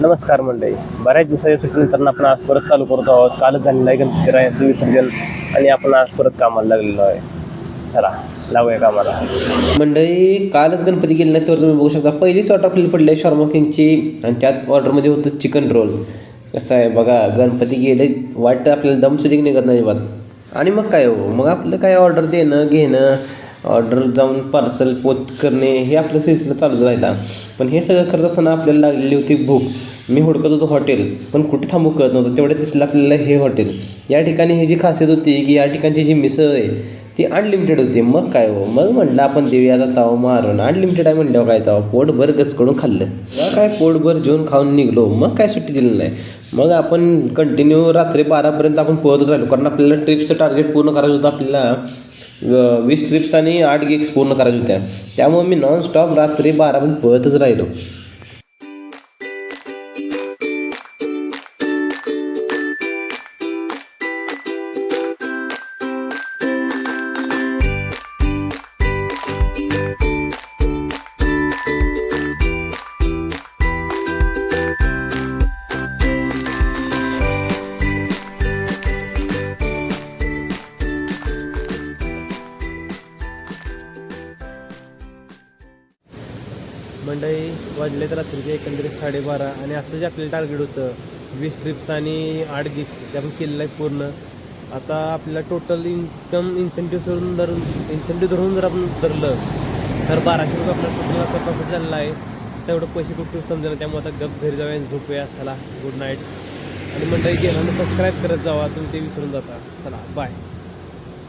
नमस्कार मंडळी. बऱ्याच दिवसाच्या सुट्टीनंतर आपण आज परत चालू करतो आहोत. कालच झालेलं आहे गणपतीरायांचं विसर्जन आणि आपण आज परत कामाला लागलेलो आहे. चला लावूया कामाला. मंडळी कालच गणपती गेले नाही तर तुम्ही बघू शकता पहिलीच ऑर्डर आपल्याला पडली आहे शॉर्मा किंगची आणि त्यात ऑर्डरमध्ये होतं चिकन रोल. कसं आहे बघा, गणपती गेले वाटतं आपल्याला दम सुद्धा निघत नाही बात. आणि मग काय हो, मग आपलं काय ऑर्डर देणं घेणं, ऑर्डर जाऊन पार्सल पोच करणे हे आपलं सिलसिला चालूच राहिला. पण हे सगळं करत असताना आपल्याला लागलेली होती भूक. मी हुडकत होतो हॉटेल, पण कुठे थांबू कळत नव्हतं. तेवढ्यात दिसलं आपल्याला हे हॉटेल. या ठिकाणी ही जी खासियत होती की या ठिकाणची जी मिसळ आहे ती अनलिमिटेड होती. मग काय हो, मग म्हटलं आपण देऊया आता ताव मारून. अनलिमिटेड आहे म्हटल्यावर काय ताव पोटभर गचकडून खाल्लं. मग काय पोटभर जेवण खाऊन निघलो. मग काय सुट्टी दिली नाही. मग आपण कंटिन्यू रात्री 12पर्यंत आपण पळतच राहिलो, कारण आपल्याला ट्रिपचं टार्गेट पूर्ण करायचं होतं. आपल्याला 20 ट्रिप्स आणि 8 गिग्स पूर्ण करायच्या होत्या. त्यामुळे मी नॉनस्टॉप रात्री 12पर्यंत पळतच राहिलो. मंडळी वाजलेत रात्रीचे एकंदरीत 12:30 आणि आजचं जे आपल्याला टार्गेट होतं 20 ट्रिप्स आणि 8 गिग्स ते आपण केलेलं आहे पूर्ण. आता आपल्याला टोटल इन्सेंटिव्ह धरून जर आपण धरलं तर 1200 रुपये आपल्या टोटलचा प्रॉफिट झालेला आहे. तेवढं पैसे कुठे समजेल. त्यामुळे आता गप घरी जाऊया, झोपूया. चला गुड नाईट. आणि मंडळी गेल्यानं सबस्क्राईब करत जावा, तुम्ही ते विसरून जाता. चला बाय.